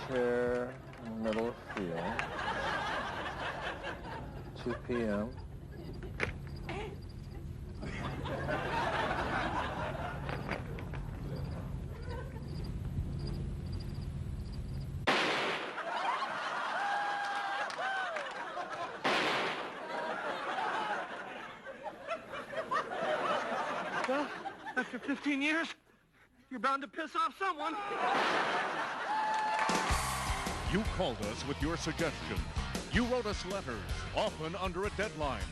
chair in the middle of the field. 2 p.m. Well, after 15 years, you're bound to piss off someone. You called us with your suggestions. You wrote us letters, often under a deadline.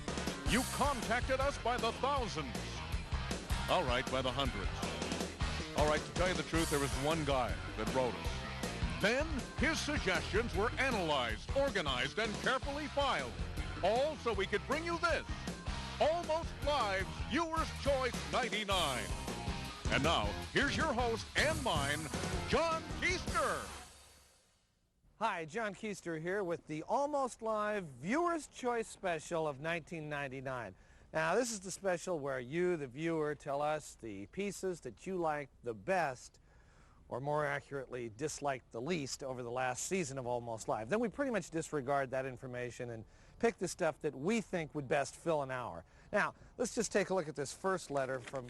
You contacted us by the thousands. All right, by the hundreds. All right, to tell you the truth, there was one guy that wrote us. Then his suggestions were analyzed, organized, and carefully filed. All so we could bring you this. Almost Live's Viewer's Choice 99. And now, here's your host and mine, John Keister. Hi, John Keister here with the Almost Live Viewer's Choice Special of 1999. Now, this is the special where you, the viewer, tell us the pieces that you like the best, or more accurately, disliked the least over the last season of Almost Live. Then we pretty much disregard that information and pick the stuff that we think would best fill an hour. Now, let's just take a look at this first letter from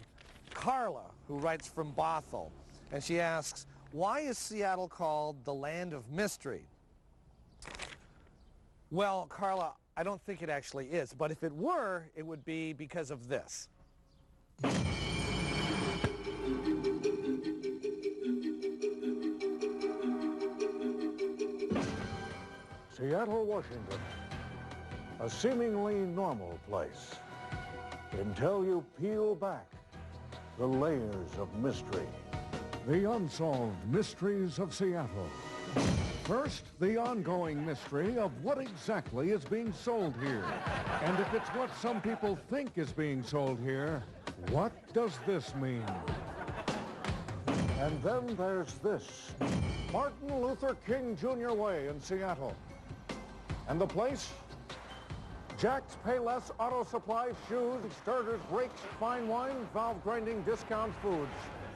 Carla, who writes from Bothell. And she asks, why is Seattle called the Land of Mystery? Well, Carla, I don't think it actually is, but if it were, it would be because of this. Seattle, Washington, a seemingly normal place until you peel back the layers of mystery. The unsolved mysteries of Seattle. First, the ongoing mystery of what exactly is being sold here. And if it's what some people think is being sold here, what does this mean? And then there's this, Martin Luther King Jr. Way in Seattle. And the place? Jack's Payless Auto Supply, shoes, starters, brakes, fine wine, valve grinding, discount foods.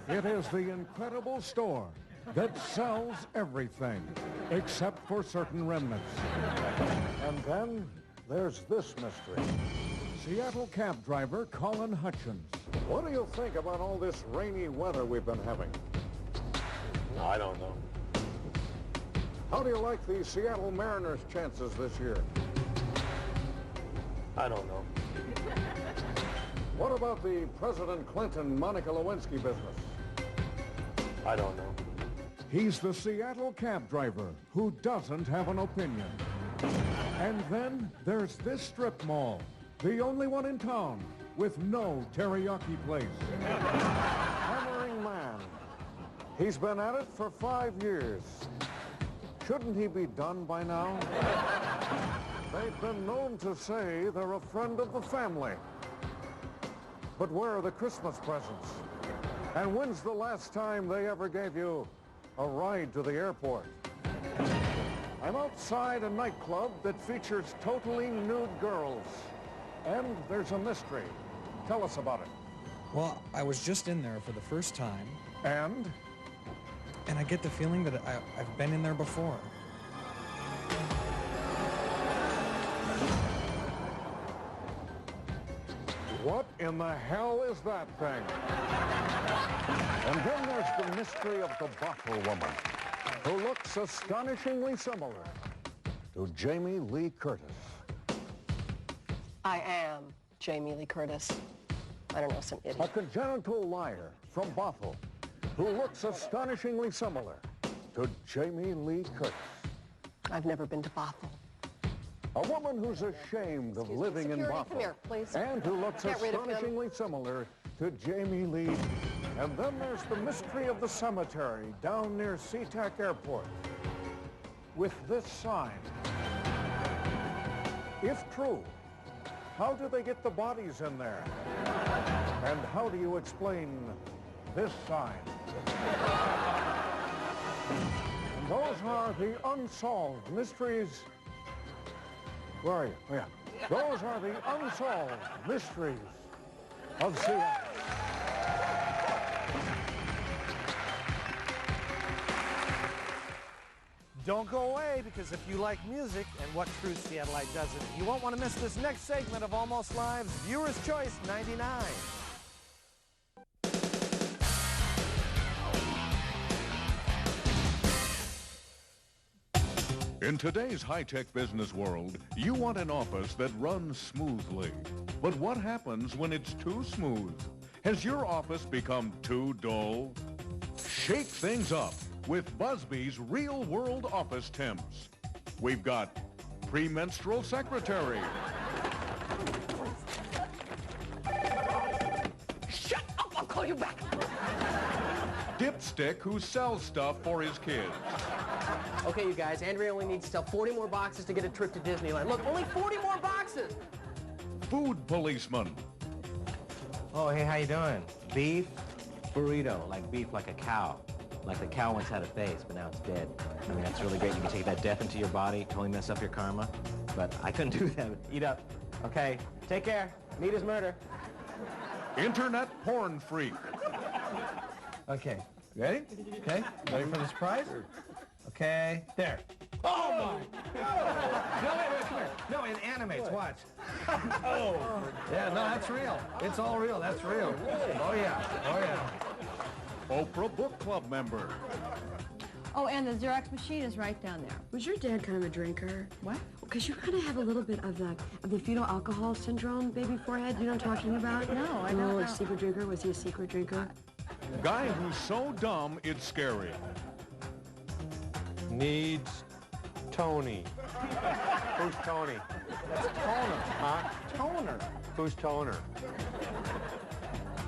It is the incredible store that sells everything, except for certain remnants. And then there's this mystery. Seattle cab driver Colin Hutchins. What do you think about all this rainy weather we've been having? I don't know. How do you like the Seattle Mariners' chances this year? I don't know. What about the President Clinton-Monica Lewinsky business? I don't know. He's the Seattle cab driver who doesn't have an opinion. And then there's this strip mall, the only one in town with no teriyaki place. Hammering Man. He's been at it for 5 years. Shouldn't he be done by now? They've been known to say they're a friend of the family. But where are the Christmas presents? And when's the last time they ever gave you a ride to the airport? I'm outside a nightclub that features totally nude girls. And there's a mystery. Tell us about it. Well, I was just in there for the first time. And? And I get the feeling that I've been in there before. What in the hell is that thing? And then there's the mystery of the bottle woman, who looks astonishingly similar to Jamie Lee Curtis. I am Jamie Lee Curtis. I don't know, some idiot. A congenital liar from Bothell, who looks astonishingly similar to Jamie Lee Curtis. I've never been to Bothell. A woman who's ashamed of living in Bothell. Come here, please. And who looks Get rid of him. astonishingly similar to Jamie Lee. And then there's the mystery of the cemetery down near SeaTac Airport with this sign. If true, how do they get the bodies in there? And how do you explain this sign? And those are the unsolved mysteries. Where are you? Oh, yeah. Those are the unsolved mysteries of Seattle. don't go away, because if you like music, and what true Seattleite doesn't, you won't want to miss this next segment of Almost Live's Viewer's Choice 99. In today's high-tech business world, you want an office that runs smoothly. But what happens when it's too smooth? Has your office become too dull? Shake things up with Busby's real-world office temps. We've got premenstrual secretary. Shut up! I'll call you back. Dipstick who sells stuff for his kids. Okay, you guys, Andrea only needs to sell 40 more boxes to get a trip to Disneyland. Look, only 40 more boxes! Food policeman. Oh, hey, how you doing? Beef burrito, like beef like a cow. Like the cow once had a face, but now it's dead. I mean, that's really great. You can take that death into your body, totally mess up your karma. But I couldn't do that. Eat up. Okay, take care. Meat is murder. Internet porn freak. Okay, ready? Okay, ready for the surprise? Okay, there. Oh my! No, wait, come here. No, it animates, watch. Oh! Yeah, no, that's real. It's all real, that's real. Oh yeah, oh yeah. Oprah Book Club member. Oh, and the Xerox machine is right down there. Was your dad kind of a drinker? What? Because you kind of have a little bit of the fetal alcohol syndrome, baby forehead. You know what I'm talking about? No, I don't know. A secret drinker? Was he a secret drinker? Guy who's so dumb it's scary. Needs Tony. Who's Tony? That's Toner. Huh? Toner. Who's Toner?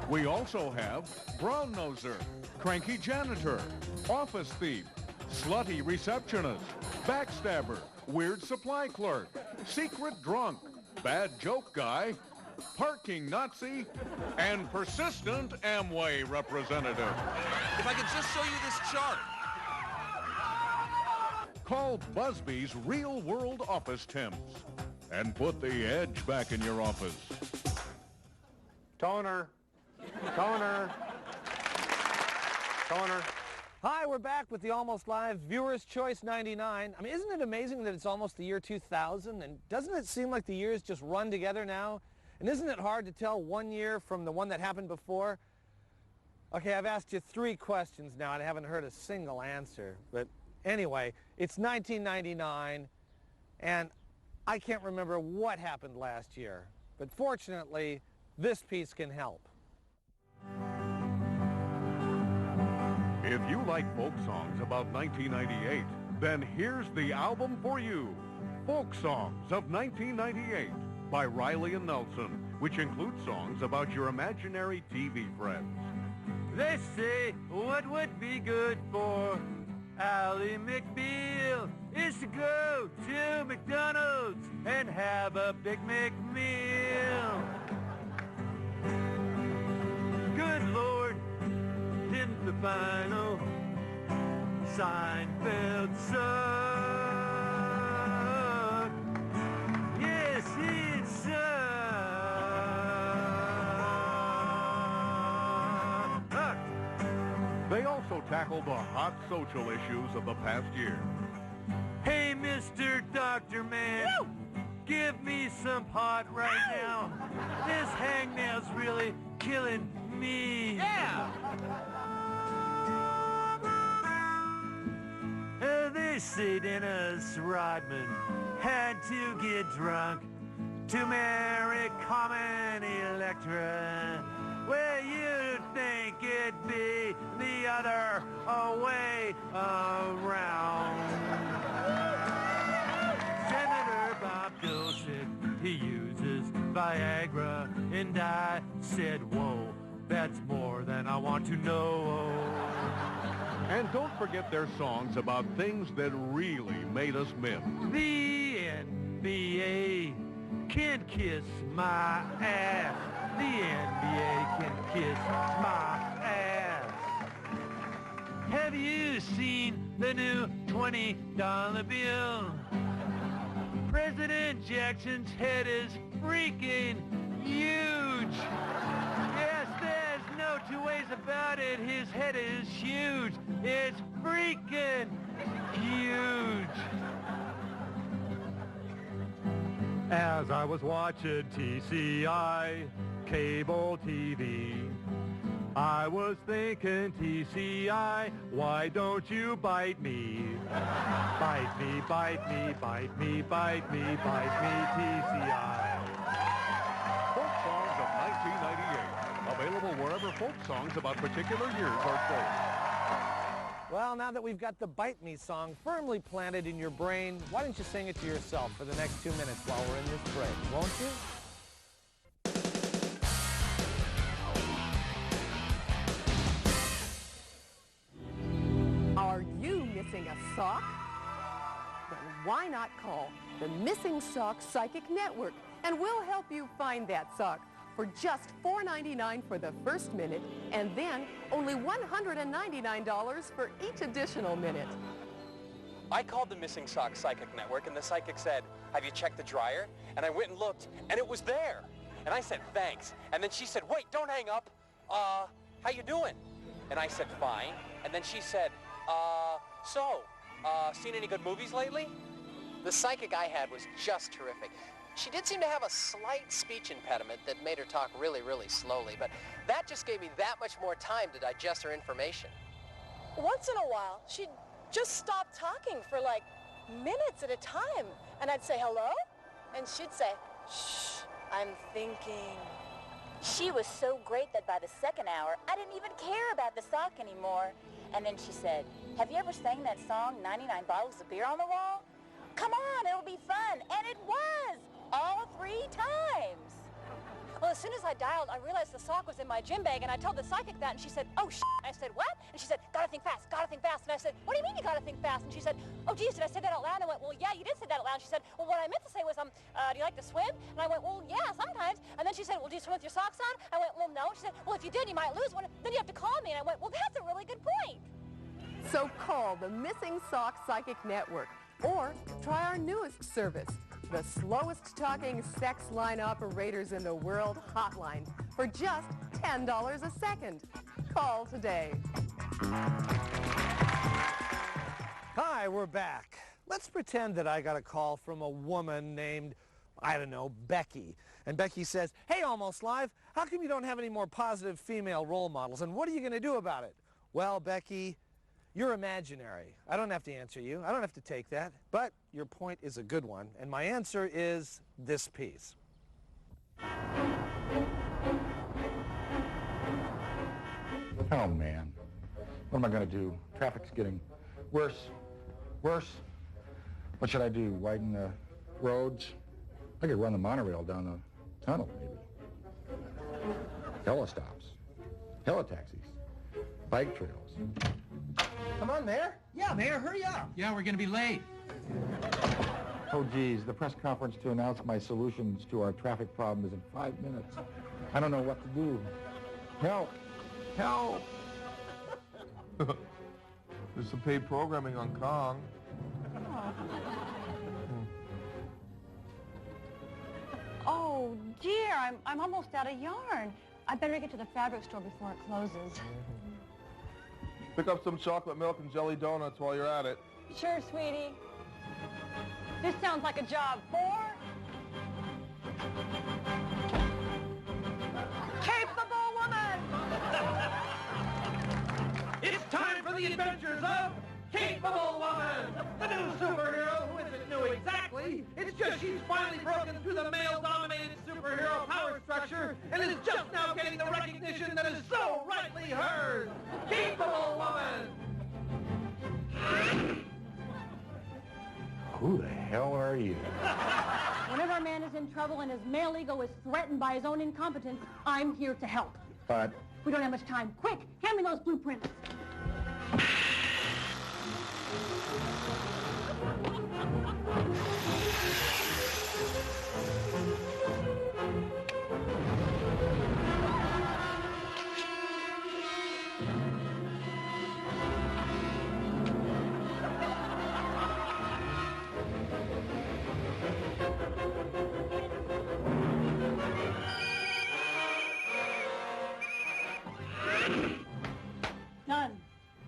We also have brown noser, cranky janitor, office thief, slutty receptionist, backstabber, weird supply clerk, secret drunk, bad joke guy, parking Nazi, and persistent Amway representative. If I could just show you this chart. Call Busby's real-world office temps and put the edge back in your office. Toner. Toner. Toner. Hi, we're back with the Almost Live Viewer's Choice 99. I mean, isn't it amazing that it's almost the year 2000? And doesn't it seem like the years just run together now? And isn't it hard to tell one year from the one that happened before? Okay, I've asked you 3 questions now, and I haven't heard a single answer. But anyway, it's 1999, and I can't remember what happened last year. But fortunately, this piece can help. If you like folk songs about 1998, then here's the album for you. Folk Songs of 1998 by Riley and Nelson, which includes songs about your imaginary TV friends. They say what would be good for Ally McBeal is to go to McDonald's and have a Big McMeal. Good Lord, didn't the final Seinfeld suck? Yes, it sucked. They also tackle the hot social issues of the past year. Hey, Mr. Doctor Man, give me some pot right now. This hangnail's really killing me. Yeah! They say Dennis Rodman had to get drunk to marry Carmen Electra. Well, you'd think it'd be the other way around. Senator Bob Dole he uses Viagra, and I said, whoa, that's more than I want to know. And don't forget their songs about things that really made us miss. The NBA can kiss my ass. The NBA can kiss my ass. Have you seen the new $20 bill? President Jackson's head is freaking huge. Yes, there's no 2 ways about got it. His head is huge. It's freaking huge. As I was watching TCI cable TV, I was thinking, TCI, why don't you bite me? Bite me, bite me, bite me, bite me, bite me, TCI. Folk songs of 1998. Available wherever folk songs about particular years are sold. Well, now that we've got the Bite Me song firmly planted in your brain, why don't you sing it to yourself for the next 2 minutes while we're in this break, won't you? Are you missing a sock? Then why not call the Missing Sock Psychic Network, and we'll help you find that sock for just $4.99 for the first minute, and then only $199 for each additional minute. I called the Missing Sock Psychic Network, and the psychic said, have you checked the dryer? And I went and looked, and it was there. And I said, thanks. And then she said, wait, don't hang up. How you doing? And I said, fine. And then she said, seen any good movies lately? The psychic I had was just terrific. She did seem to have a slight speech impediment that made her talk really, really slowly, but that just gave me that much more time to digest her information. Once in a while, she'd just stop talking for like minutes at a time, and I'd say, hello? And she'd say, shh, I'm thinking. She was so great that by the second hour, I didn't even care about the sock anymore. And then she said, have you ever sang that song, 99 Bottles of Beer on the Wall? Come on, it'll be fun. And it was, all 3 times. Well, as soon as I dialed, I realized the sock was in my gym bag, and I told the psychic that, and she said, oh, shit. I said, what? And she said, gotta think fast, gotta think fast. And I said, what do you mean you gotta think fast? And she said, oh, geez, did I say that out loud? And I went, well, yeah, you did say that out loud. And she said, well, what I meant to say was, do you like to swim? And I went, well, yeah, sometimes. And then she said, well, do you swim with your socks on? I went, well, no. She said, well, if you did, you might lose one. Then you have to call me. And I went, well, that's a really good point. So call the Missing Sock Psychic Network, or try our newest service, the slowest talking sex line operators in the world hotline, for just $10 a second. Call today. Hi, we're back. Let's pretend that I got a call from a woman named, I don't know, Becky. And Becky says, hey, Almost Live, how come you don't have any more positive female role models? And what are you going to do about it? Well, Becky, you're imaginary. I don't have to answer you. I don't have to take that. But your point is a good one. And my answer is this piece. Oh, man. What am I going to do? Traffic's getting worse. Worse? What should I do? Widen the roads? I could run the monorail down the tunnel, maybe. Heli-stops. Heli-taxis. Bike trails. Come on, Mayor. Yeah, Mayor, hurry up. Yeah, we're going to be late. Oh, geez, the press conference to announce my solutions to our traffic problem is in 5 minutes. I don't know what to do. Help! Help! There's some paid programming on Kong. Oh, dear, I'm almost out of yarn. I better get to the fabric store before it closes. Pick up some chocolate milk and jelly donuts while you're at it. Sure, sweetie. This sounds like a job for... Capable woman! It's time for the adventures of Capable Woman, the new superhero who isn't new exactly. It's just she's finally broken through the male-dominated superhero power structure and is just now getting the recognition that is so rightly hers. Capable Woman! Who the hell are you? Whenever a man is in trouble and his male ego is threatened by his own incompetence, I'm here to help. But... We don't have much time. Quick, hand me those blueprints.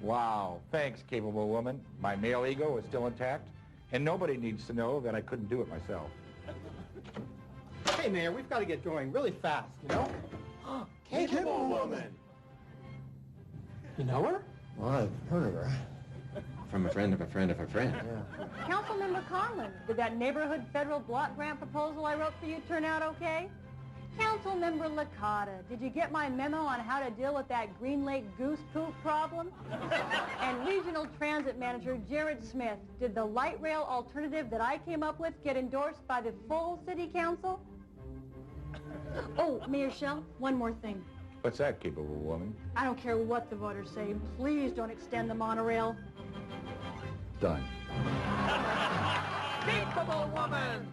Wow. Thanks, capable woman. My male ego is still intact, and nobody needs to know that I couldn't do it myself. Hey, Mayor, we've got to get going really fast, you know? Capable woman! You know her? Well, I've heard of her. From a friend of a friend of a friend. Yeah. Councilmember Conlon, did that neighborhood federal block grant proposal I wrote for you turn out okay? Councilmember Licata, did you get my memo on how to deal with that Green Lake goose poop problem? And Regional Transit Manager Jared Smith, did the light rail alternative that I came up with get endorsed by the full city council? Oh, Mayor Shell, one more thing. What's that, capable woman? I don't care what the voters say. Please don't extend the monorail. Done. Capable woman!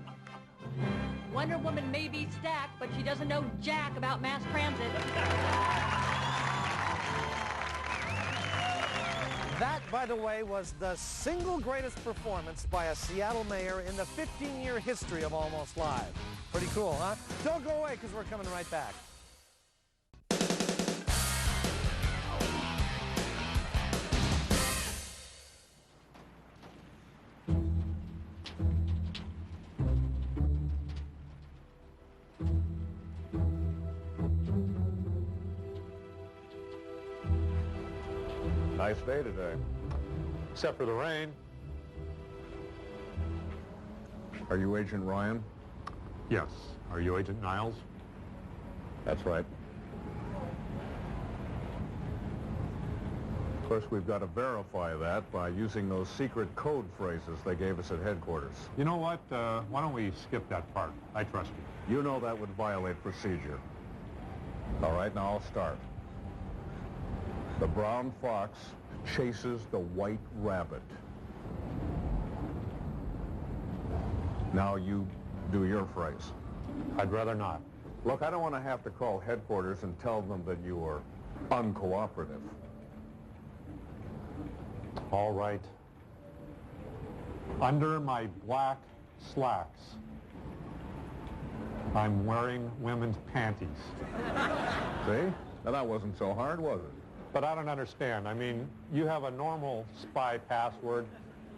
Wonder Woman may be stacked, but she doesn't know jack about mass transit. That, by the way, was the single greatest performance by a Seattle mayor in the 15-year history of Almost Live. Pretty cool, huh? Don't go away, because we're coming right back. Nice day today. Except for the rain. Are you Agent Ryan? Yes. Are you Agent Niles? That's right. Of course, we've got to verify that by using those secret code phrases they gave us at headquarters. You know what? Why don't we skip that part? I trust you. You know that would violate procedure. All right, now I'll start. The brown fox chases the white rabbit. Now you do your phrase. I'd rather not. Look, I don't want to have to call headquarters and tell them that you are uncooperative. All right. Under my black slacks, I'm wearing women's panties. See? Now that wasn't so hard, was it? But I don't understand. I mean, you have a normal spy password,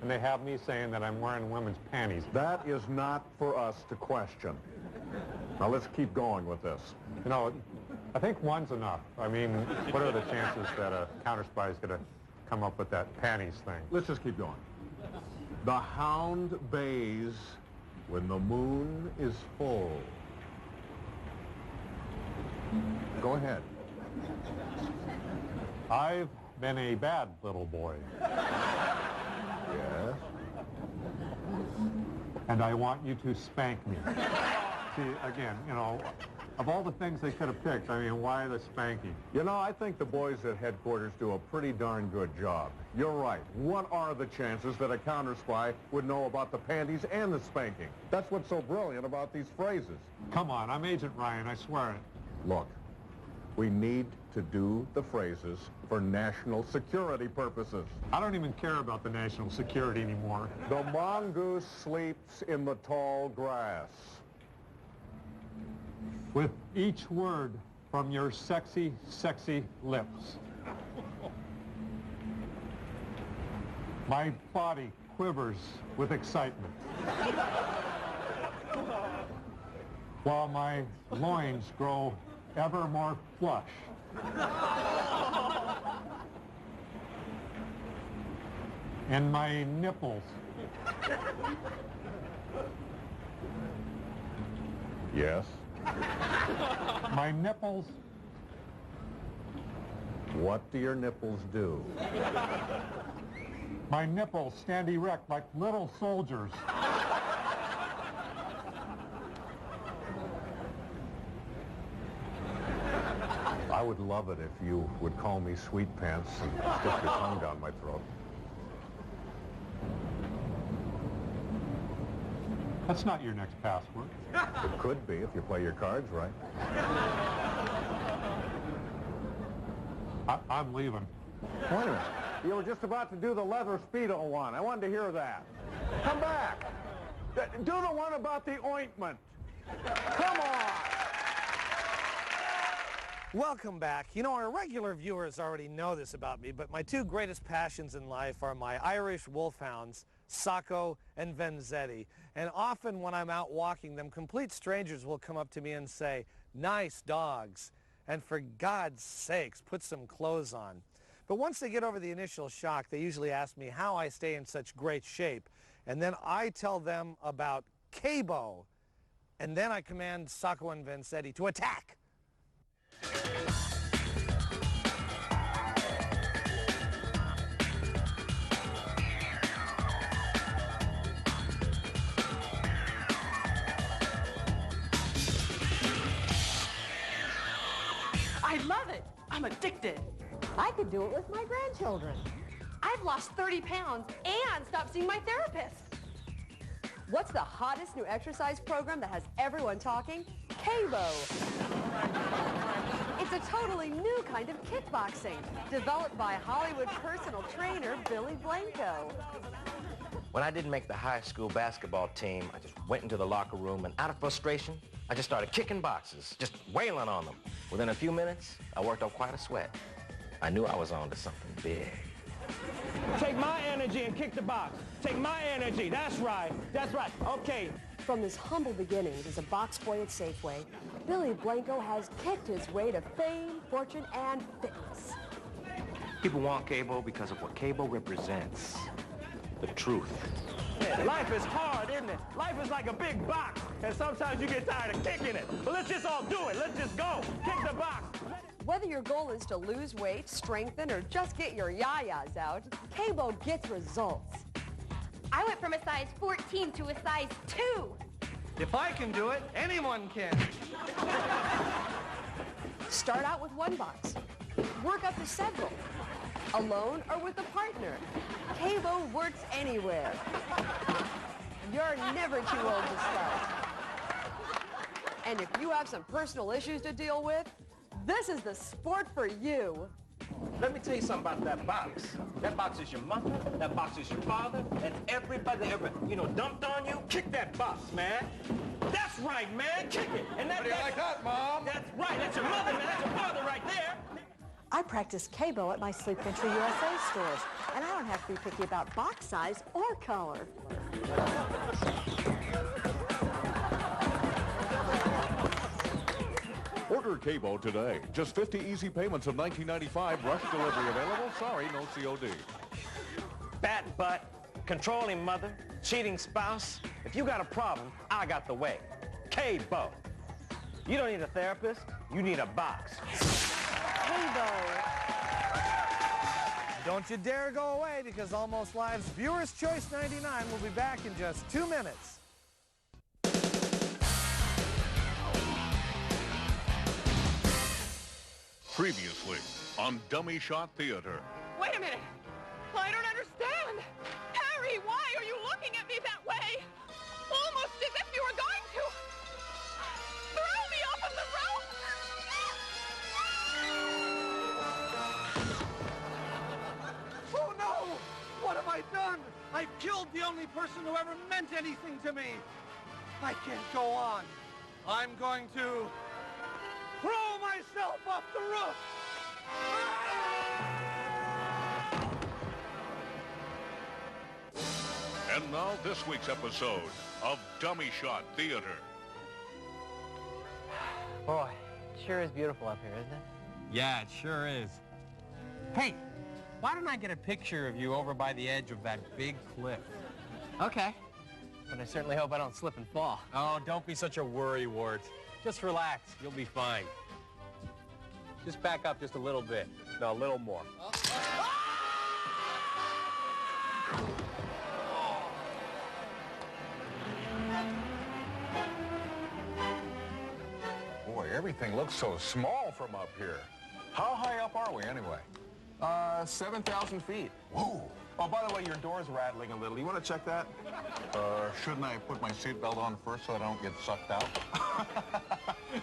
and they have me saying that I'm wearing women's panties. That is not for us to question. Now let's keep going with this. You know, I think one's enough. I mean, what are the chances that a counter spy is going to come up with that panties thing? Let's just keep going. The hound bays when the moon is full. Go ahead. I've been a bad little boy. Yes? And I want you to spank me. See, again, you know, of all the things they could have picked, I mean, why the spanking? You know, I think the boys at headquarters do a pretty darn good job. You're right. What are the chances that a counter spy would know about the panties and the spanking? That's what's so brilliant about these phrases. Come on, I'm Agent Ryan, I swear it. Look, we need to do the phrases for national security purposes. I don't even care about the national security anymore. The mongoose sleeps in the tall grass. With each word from your sexy, sexy lips. My body quivers with excitement. While my loins grow ever more flush. And my nipples. Yes? My nipples. What do your nipples do? My nipples stand erect like little soldiers. I would love it if you would call me Sweet Pants and stick your tongue down my throat. That's not your next password. It could be if you play your cards right. I'm leaving. Wait a minute. You were just about to do the leather Speedo one. I wanted to hear that. Come back. Do the one about the ointment. Come on. Welcome back. You know, our regular viewers already know this about me, but my two greatest passions in life are my Irish wolfhounds, Sacco and Vanzetti. And often when I'm out walking them, complete strangers will come up to me and say, "Nice dogs." And for God's sakes, put some clothes on. But once they get over the initial shock, they usually ask me how I stay in such great shape. And then I tell them about Cabo. And then I command Sacco and Vanzetti to attack. I love it. I'm addicted. I could do it with my grandchildren. I've lost 30 pounds and stopped seeing my therapist. What's the hottest new exercise program that has everyone talking? Cabo. It's a totally new kind of kickboxing, developed by Hollywood personal trainer Billy Blanco. When I didn't make the high school basketball team, I just went into the locker room and out of frustration, I just started kicking boxes, just wailing on them. Within a few minutes, I worked up quite a sweat. I knew I was on to something big. Take my energy and kick the box. Take my energy. That's right. That's right. Okay. From his humble beginnings as a box boy at Safeway, Billy Blanco has kicked his way to fame, fortune, and fitness. People want Cabo because of what Cabo represents. The truth. Life is hard, isn't it? Life is like a big box, and sometimes you get tired of kicking it. But let's just all do it. Let's just go. Kick the box. Whether your goal is to lose weight, strengthen, or just get your yayas out, Cabo gets results. I went from a size 14 to a size 2. If I can do it, anyone can. Start out with one box. Work up to several. Alone or with a partner. Cabo works anywhere. You're never too old to start. And if you have some personal issues to deal with, this is the sport for you. Let me tell you something about that box. That box is your mother, that box is your father, and everybody that ever, dumped on you, kick that box, man. That's right, man, kick it. And How do you like that, Mom? That's right, that's your mother, man, that's your father right there. I practice Cabo at my Sleep Country USA stores, and I don't have to be picky about box size or color. Order Cabo today. Just 50 easy payments of $19.95. Rush delivery available. Sorry, no COD. Bat butt, controlling mother, cheating spouse. If you got a problem, I got the way. Cabo. You don't need a therapist. You need a box. Cabo. Don't you dare go away, because Almost Live's Viewer's Choice 99 will be back in just 2 minutes. Previously on Dummy Shot Theater. Wait a minute. I don't understand. Harry, why are you looking at me that way? Almost as if you were going to throw me off of the rope. Oh no! What have I done? I've killed the only person who ever meant anything to me. I can't go on. I'm going to throw myself off the roof. And now this week's episode of Dummy Shot Theater. Boy, it sure is beautiful up here, isn't it? Yeah, it sure is. Hey, why don't I get a picture of you over by the edge of that big cliff? Okay. But I certainly hope I don't slip and fall. Oh, don't be such a worrywart. Just relax. You'll be fine. Just back up just a little bit. No, a little more. Boy, everything looks so small from up here. How high up are we, anyway? 7,000 feet. Whoa. Oh, by the way, your door's rattling a little. You want to check that? Shouldn't I put my seatbelt on first so I don't get sucked out?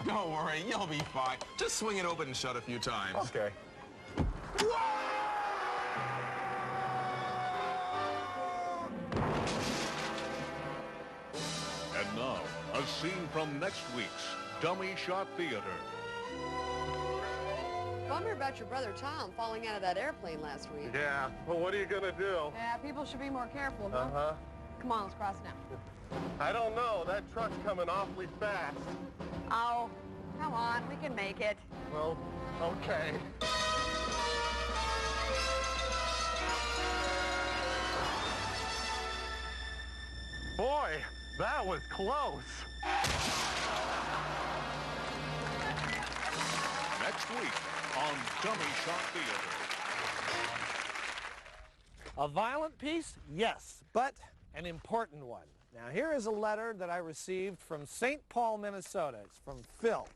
Don't worry, you'll be fine. Just swing it open and shut a few times. Okay. And now, a scene from next week's Dummy Shot Theater. I'm here about your brother Tom falling out of that airplane last week. Yeah, well, what are you gonna do? Yeah, people should be more careful, huh? Uh-huh. Come on, let's cross now. I don't know. That truck's coming awfully fast. Oh, come on, we can make it. Well, okay. Boy, that was close. Next week on Dummy Shot Theater. A violent piece? Yes, but an important one. Now, here is a letter that I received from St. Paul, Minnesota. It's from Phil.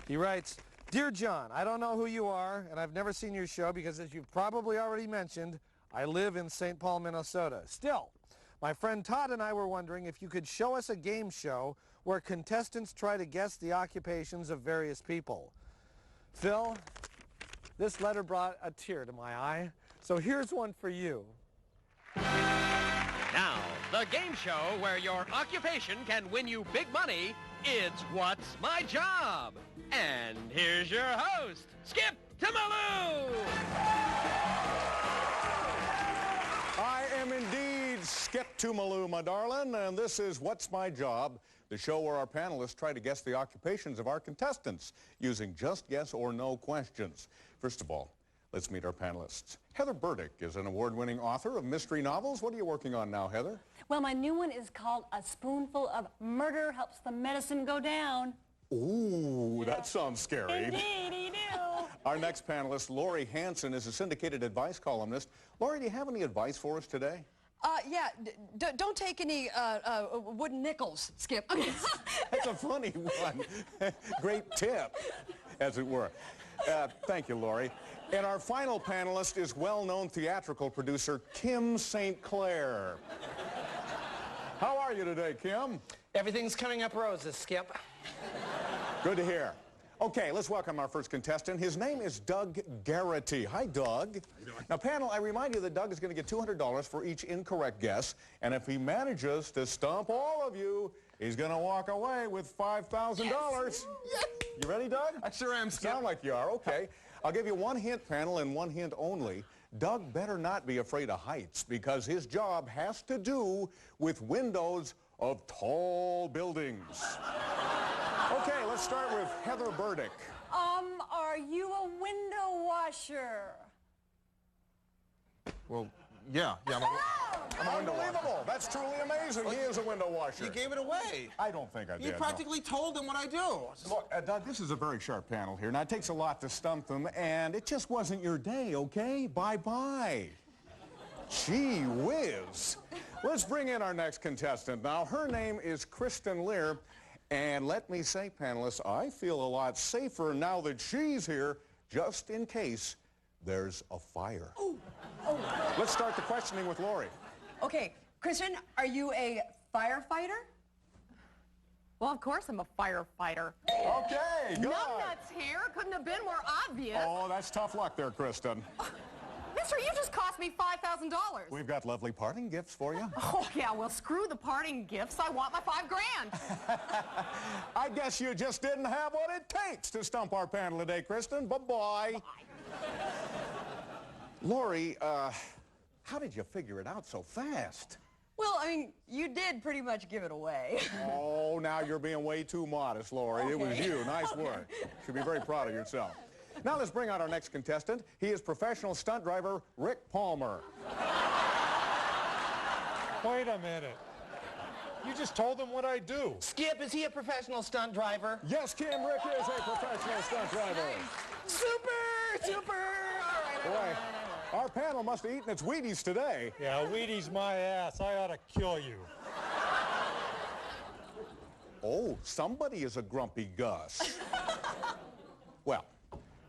He writes, "Dear John, I don't know who you are, and I've never seen your show because, as you've probably already mentioned, I live in St. Paul, Minnesota. Still, my friend Todd and I were wondering if you could show us a game show where contestants try to guess the occupations of various people." Phil, this letter brought a tear to my eye, so here's one for you. Now, the game show where your occupation can win you big money, it's What's My Job? And here's your host, Skip Tumaloo! I am indeed Skip Tumaloo, my darling, and this is What's My Job, the show where our panelists try to guess the occupations of our contestants using just yes or no questions. First of all, let's meet our panelists. Heather Burdick is an award-winning author of mystery novels. What are you working on now, Heather? Well, my new one is called A Spoonful of Murder Helps the Medicine Go Down. Ooh, that sounds scary. Indeed, do. Our next panelist, Lori Hansen, is a syndicated advice columnist. Lori, do you have any advice for us today? Yeah, don't take any wooden nickels, Skip. That's a funny one. Great tip, as it were. Thank you, Lori. And our final panelist is well-known theatrical producer Kim St. Clair. How are you today, Kim? Everything's coming up roses, Skip. Good to hear. Okay, let's welcome our first contestant. His name is Doug Garrity. Hi, Doug. Now, panel, I remind you that Doug is going to get $200 for each incorrect guess, and if he manages to stump all of you, he's going to walk away with $5,000. Yes. You ready, Doug? I sure am, Skip. Sound like you are. Okay. I'll give you one hint, panel, and one hint only. Doug better not be afraid of heights because his job has to do with windows of tall buildings. Okay, let's start with Heather Burdick. Are you a window washer? Well, yeah, I'm a window washer. Unbelievable. That's truly amazing. He is a window washer. You gave it away. I don't think I did. You practically told him what I do. Look, Doug, this is a very sharp panel here. Now, it takes a lot to stump them, and it just wasn't your day, okay? Bye-bye. Gee whiz. Let's bring in our next contestant. Now, her name is Kristen Lear, and let me say, panelists, I feel a lot safer now that she's here, just in case there's a fire. Oh. Let's start the questioning with Lori. Okay, Kristen, are you a firefighter? Well, of course I'm a firefighter. Okay, good. Numbnuts here. Couldn't have been more obvious. Oh, that's tough luck there, Kristen. Mister, you just cost me $5,000. We've got lovely parting gifts for you. Oh, yeah, well, screw the parting gifts. I want my $5,000. I guess you just didn't have what it takes to stump our panel today, Kristen. Bye-bye. Lori, how did you figure it out so fast? Well, I mean, you did pretty much give it away. Oh, now you're being way too modest, Lori. Okay. It was you. Nice work. You should be very proud of yourself. Now let's bring out our next contestant. He is professional stunt driver Rick Palmer. Wait a minute. You just told them what I do. Skip, is he a professional stunt driver? Yes, Kim, Rick is a professional stunt driver. Super! All right. Boy, our panel must have eaten its Wheaties today. Yeah, Wheaties my ass. I ought to kill you. Oh, somebody is a grumpy Gus. Well,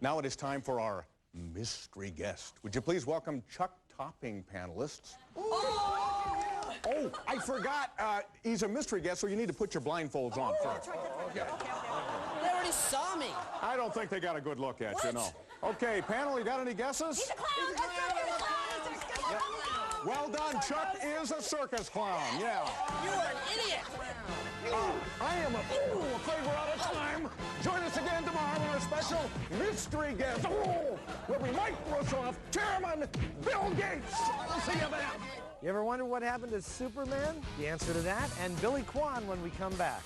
now it is time for our mystery guest. Would you please welcome Chuck Topping panelists? Oh, I forgot. He's a mystery guest, so you need to put your blindfolds on first. Okay. They already saw me. I don't think they got a good look at you, no. Okay, panel, you got any guesses? He's a clown. Well done. Chuck is a circus clown. Yeah. You're an idiot. I am a fool. Afraid we're out of time. Join us again tomorrow when our special mystery guest will be Mike Russoff, Chairman Bill Gates. We'll see you then. You ever wonder what happened to Superman? The answer to that and Billy Kwan when we come back.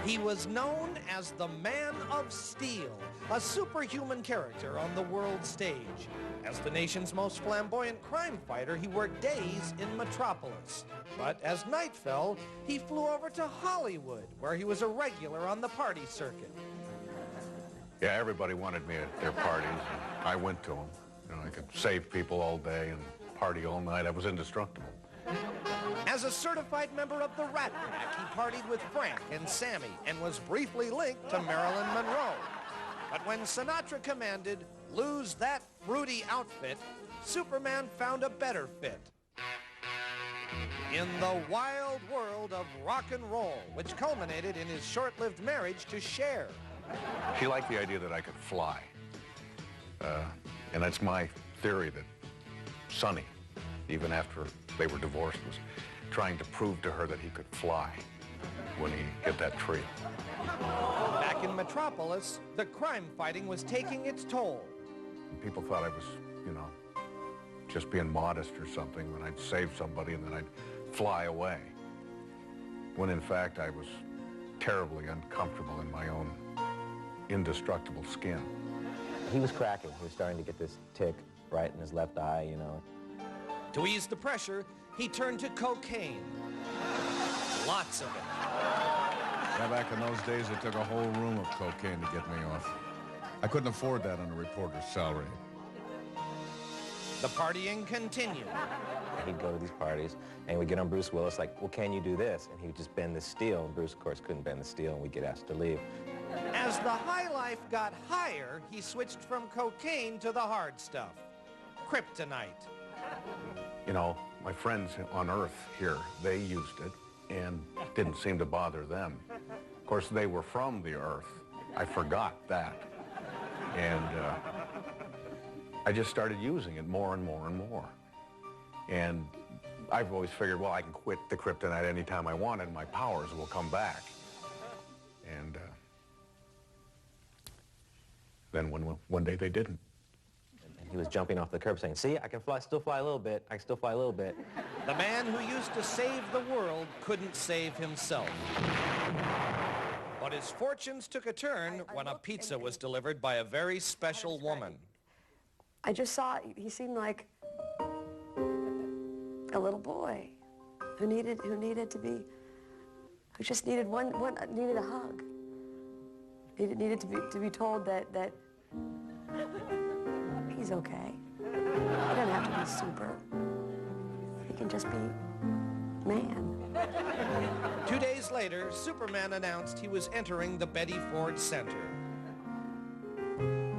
He was known as the Man of Steel, a superhuman character on the world stage. As the nation's most flamboyant crime fighter, he worked days in Metropolis. But as night fell, he flew over to Hollywood, where he was a regular on the party circuit. Yeah, everybody wanted me at their parties. And I went to them. You know, I could save people all day and party all night. I was indestructible. As a certified member of the Rat Pack, he partied with Frank and Sammy and was briefly linked to Marilyn Monroe. But when Sinatra commanded, lose that fruity outfit, Superman found a better fit. In the wild world of rock and roll, which culminated in his short-lived marriage to Cher. She liked the idea that I could fly. And that's my theory that Sonny, even after they were divorced, was trying to prove to her that he could fly when he hit that tree. Back in Metropolis, the crime fighting was taking its toll. People thought I was, you know, just being modest or something when I'd save somebody and then I'd fly away. When in fact I was terribly uncomfortable in my own indestructible skin. He was cracking. He was starting to get this tick right in his left eye, you know. To ease the pressure, he turned to cocaine. Lots of it. Yeah, back in those days, it took a whole room of cocaine to get me off. I couldn't afford that on a reporter's salary. The partying continued. He'd go to these parties, and we'd get on Bruce Willis, like, well, can you do this? And he would just bend the steel, and Bruce, of course, couldn't bend the steel, and we'd get asked to leave. As the high life got higher, he switched from cocaine to the hard stuff. Kryptonite. You know, my friends on Earth here, they used it and didn't seem to bother them. Of course, they were from the Earth. I forgot that. And I just started using it more and more and more. And I've always figured, well, I can quit the kryptonite anytime I want and my powers will come back. And then one day they didn't. He was jumping off the curb saying, see, I can fly, still fly a little bit. I can still fly a little bit. The man who used to save the world couldn't save himself. But his fortunes took a turn when a pizza was delivered by a very special woman. I just saw, he seemed like a little boy who needed to be, who just needed needed a hug. Needed to be told that he's okay. He doesn't have to be super. He can just be man. 2 days later, Superman announced he was entering the Betty Ford Center.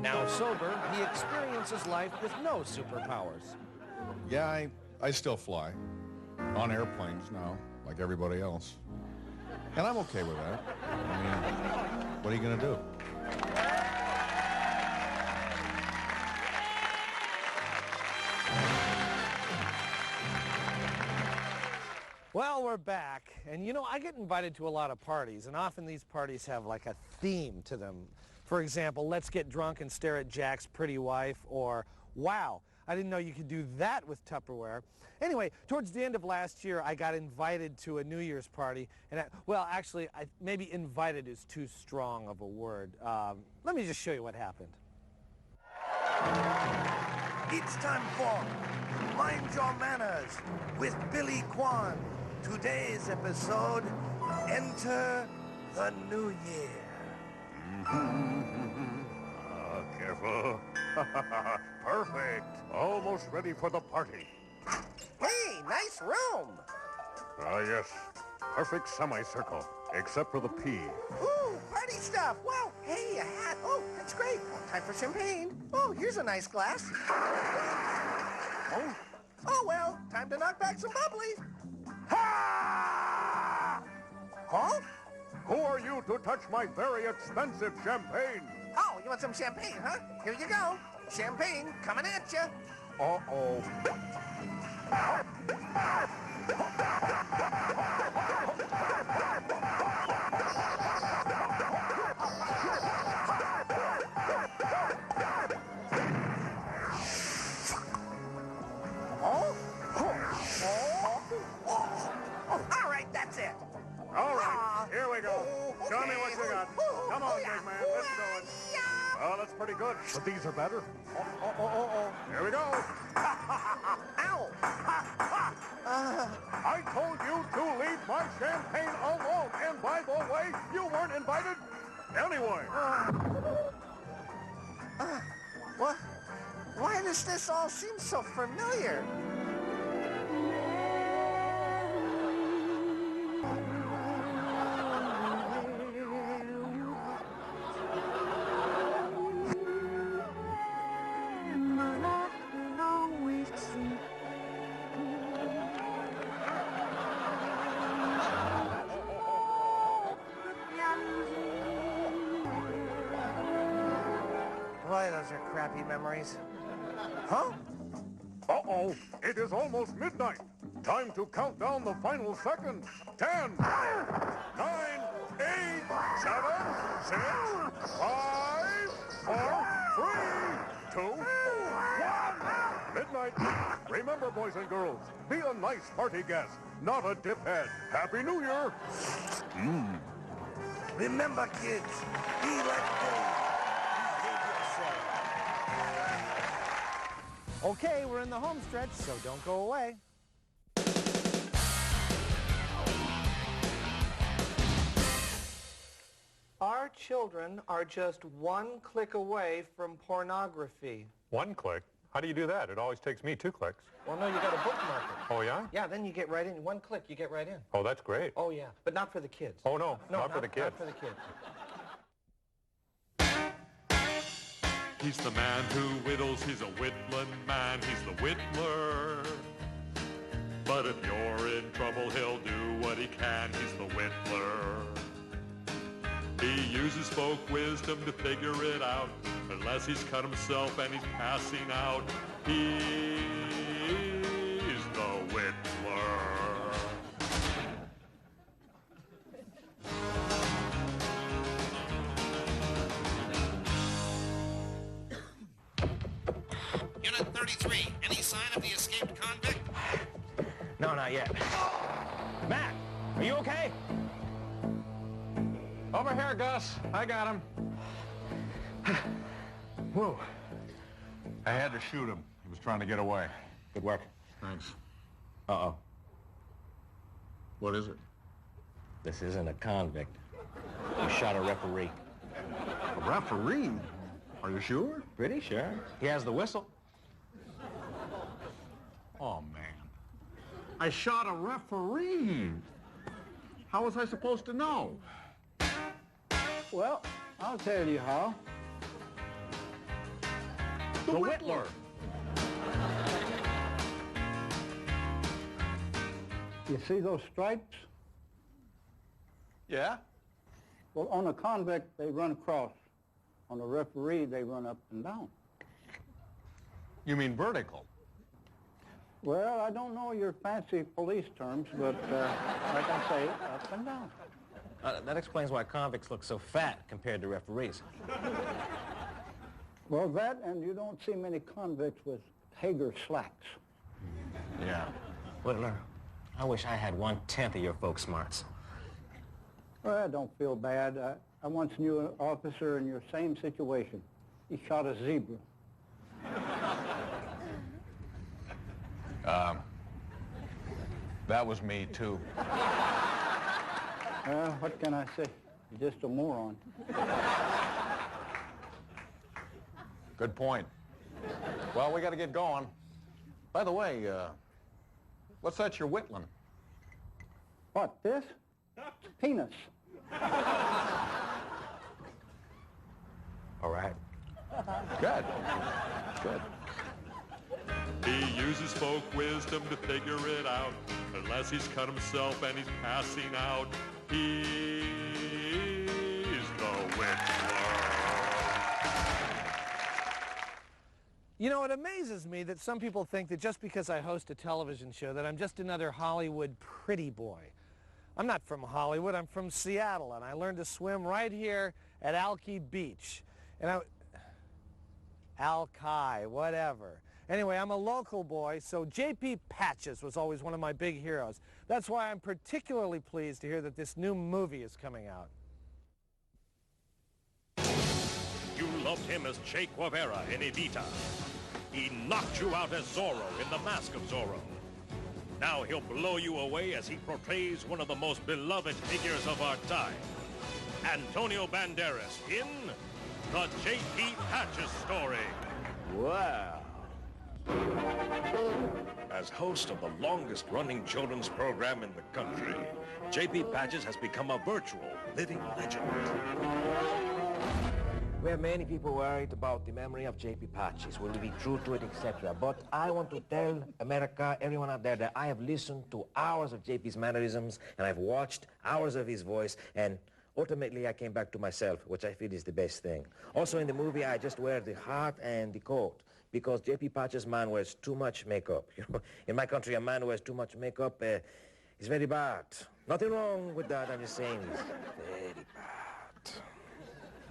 Now sober, he experiences life with no superpowers. Yeah, I still fly. On airplanes now, like everybody else. And I'm okay with that. I mean, what are you going to do? Well, we're back, and you know, I get invited to a lot of parties, and often these parties have like a theme to them. For example, let's get drunk and stare at Jack's pretty wife, or wow, I didn't know you could do that with Tupperware. Anyway, towards the end of last year, I got invited to a New Year's party, and well, actually, maybe invited is too strong of a word. Let me just show you what happened. It's time for Mind Your Manners with Billy Kwan. Today's episode, Enter the New Year. Careful. Perfect. Almost ready for the party. Hey, nice room. Ah, yes. Perfect semicircle, except for the P. Ooh, party stuff. Wow, hey, a hat. Oh, that's great. Time for champagne. Oh, here's a nice glass. Oh well, time to knock back some bubblies. Ha! Huh? Who are you to touch my very expensive champagne? Oh, you want some champagne, huh? Here you go. Champagne coming at you. Uh-oh. All right, that's it. All right, here we go. Show me what you got. Come on, big man, let's do it. Oh, that's pretty good, but these are better. Here we go. Ow! I told you to leave my champagne alone, and by the way, you weren't invited anyway. What? Why does this all seem so familiar? Boy, those are crappy memories. Huh? Uh-oh, it is almost midnight. Time to count down the final seconds. 10, 9, 8, 7, 6, 5, 4, 3, 2, 1. Midnight. Remember, boys and girls, be a nice party guest, not a diphead. Happy New Year. Remember, kids, be like gold. Okay, we're in the home stretch, so don't go away. Our children are just one click away from pornography. One click? How do you do that? It always takes me 2 clicks. Well, no, you got to bookmark it. Oh, yeah? Yeah, then you get right in. One click, you get right in. Oh, that's great. Oh, yeah, but not for the kids. Oh, no, not for the kids. Not for the kids. He's the man who whittles, he's a whittling man, he's the whittler. But if you're in trouble, he'll do what he can, he's the whittler. He uses folk wisdom to figure it out, unless he's cut himself and he's passing out. He's the whittler. Unit 33, any sign of the escaped convict? No, not yet. Matt, are you okay? Over here, Gus. I got him. Whoa. I had to shoot him. He was trying to get away. Good work. Thanks. Uh-oh. What is it? This isn't a convict. You shot a referee. A referee? Are you sure? Pretty sure. He has the whistle. Oh, man. I shot a referee. How was I supposed to know? Well, I'll tell you how. The whittler. You see those stripes? Yeah? Well, on a convict, they run across. On a referee, they run up and down. You mean vertical? Well, I don't know your fancy police terms, but like I say, up and down. That explains why convicts look so fat compared to referees. Well, that, and you don't see many convicts with Hager slacks. Yeah. Whittler, I wish I had 1/10 of your folk smarts. Well, I don't feel bad. I once knew an officer in your same situation. He shot a zebra. That was me, too. Well, what can I say? You're just a moron. Good point. Well, we got to get going. By the way, what's that you're whittling? What, this? Penis. All right. Good. Good. He uses folk wisdom to figure it out. Unless he's cut himself and he's passing out, he's the Whistler. You know, it amazes me that some people think that just because I host a television show that I'm just another Hollywood pretty boy. I'm not from Hollywood, I'm from Seattle, and I learned to swim right here at Alki Beach. And Alki, whatever. Anyway, I'm a local boy, so J.P. Patches was always one of my big heroes. That's why I'm particularly pleased to hear that this new movie is coming out. You loved him as Che Guevara in Evita. He knocked you out as Zorro in The Mask of Zorro. Now he'll blow you away as he portrays one of the most beloved figures of our time. Antonio Banderas in The J.P. Patches Story. Wow. As host of the longest-running children's program in the country, J.P. Patches has become a virtual living legend. We have many people worried about the memory of J.P. Patches. Will we be true to it, etc.? But I want to tell America, everyone out there, that I have listened to hours of J.P.'s mannerisms, and I've watched hours of his voice, and ultimately I came back to myself, which I feel is the best thing. Also in the movie, I just wear the hat and the coat, because J.P. Patches' man wears too much makeup. You know, in my country, a man who wears too much makeup is very bad. Nothing wrong with that, I'm just saying it's very bad.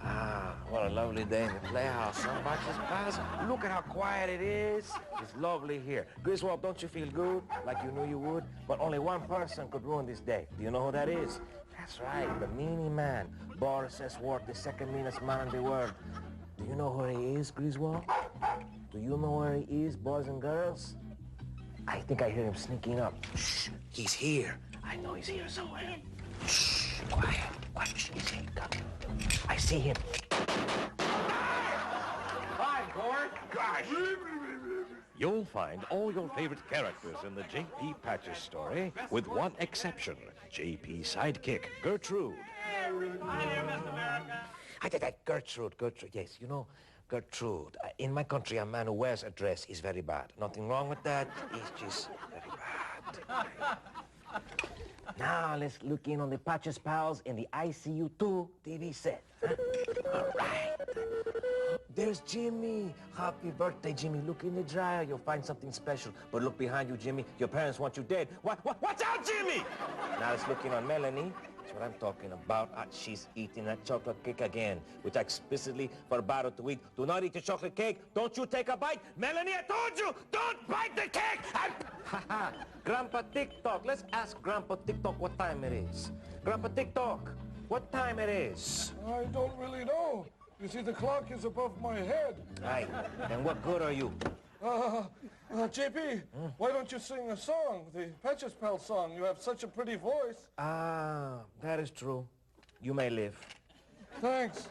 Ah, what a lovely day in the playhouse, huh? Patches Pass. Look at how quiet it is. It's lovely here. Griswold, don't you feel good, like you knew you would? But only one person could ruin this day. Do you know who that is? That's right, the meanie man. Boris S. Ward, the second meanest man in the world. Do you know where he is, Griswold? Do you know where he is, boys and girls? I think I hear him sneaking up. Shh, he's here. I know he's here somewhere. Shh, quiet, quiet. Shh, he's here. Come. I see him. Hi, Gord. Gosh. You'll find all your favorite characters in the J.P. Patches story, with one exception, J.P.'s sidekick, Gertrude. Hi there, Miss America. I did that. Gertrude, yes, you know, Gertrude. In my country, a man who wears a dress is very bad. Nothing wrong with that. He's just very bad. Now, let's look in on the Patches Pals in the ICU2 TV set. Huh? All right. There's Jimmy. Happy birthday, Jimmy. Look in the dryer. You'll find something special. But look behind you, Jimmy. Your parents want you dead. Watch out, Jimmy! Now, let's look in on Melanie. That's what I'm talking about. She's eating that chocolate cake again, which I explicitly forbade her to eat. Do not eat the chocolate cake. Don't you take a bite. Melanie, I told you, don't bite the cake! Haha, Grandpa TikTok. Let's ask Grandpa TikTok what time it is. Grandpa TikTok, what time it is? I don't really know. You see, the clock is above my head. Right. And what good are you? JP, why don't you sing a song, the Patches Pal song? You have such a pretty voice. Ah, that is true. You may live. Thanks.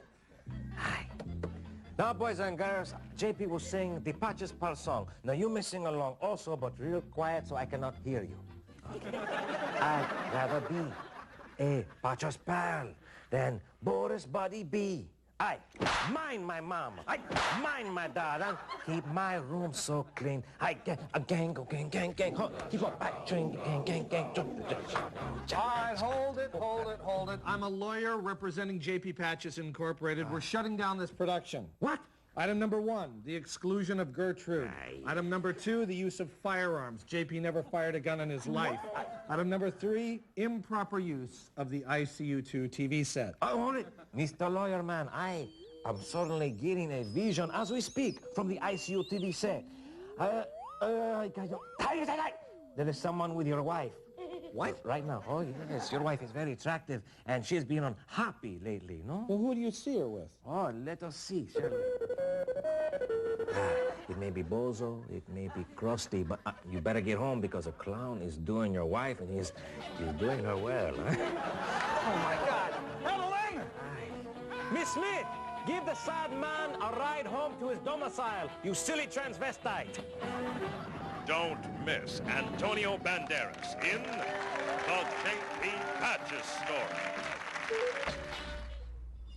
Now, boys and girls, JP will sing the Patches Pal song. Now, you may sing along also, but real quiet so I cannot hear you. Okay. I'd rather be a Patches Pal than Boris Buddy B. I mind my mama. I mind my dad. And keep my room so clean. I gang, gang. Keep on, I drink, gang. All right, hold it. I'm a lawyer representing J.P. Patches Incorporated. We're shutting down this production. What? Item number 1, the exclusion of Gertrude. Item number 2, the use of firearms. J.P. never fired a gun in his life. Item number 3, improper use of the ICU2 TV set. Hold it. Mr. Lawyer Man, I am certainly getting a vision as we speak from the ICU TV set. There is someone with your wife. What? Right now. Oh, yes. Your wife is very attractive, and she's been unhappy lately, no? Well, who do you see her with? Oh, let us see, Shirley. It may be Bozo, it may be Krusty, but you better get home because a clown is doing your wife, and he's doing her well, huh? Oh, my God. Evelyn! Miss Smith, give the sad man a ride home to his domicile, you silly transvestite. Don't miss Antonio Banderas in The J.P. Patches Story.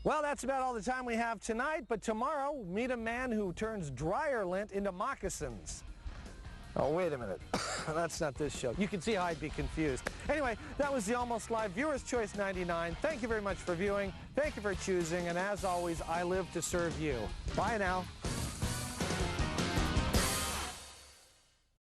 Well, that's about all the time we have tonight, but tomorrow, meet a man who turns dryer lint into moccasins. Oh, wait a minute. That's not this show. You can see how I'd be confused. Anyway, that was the Almost Live Viewer's Choice 99. Thank you very much for viewing. Thank you for choosing. And as always, I live to serve you. Bye now.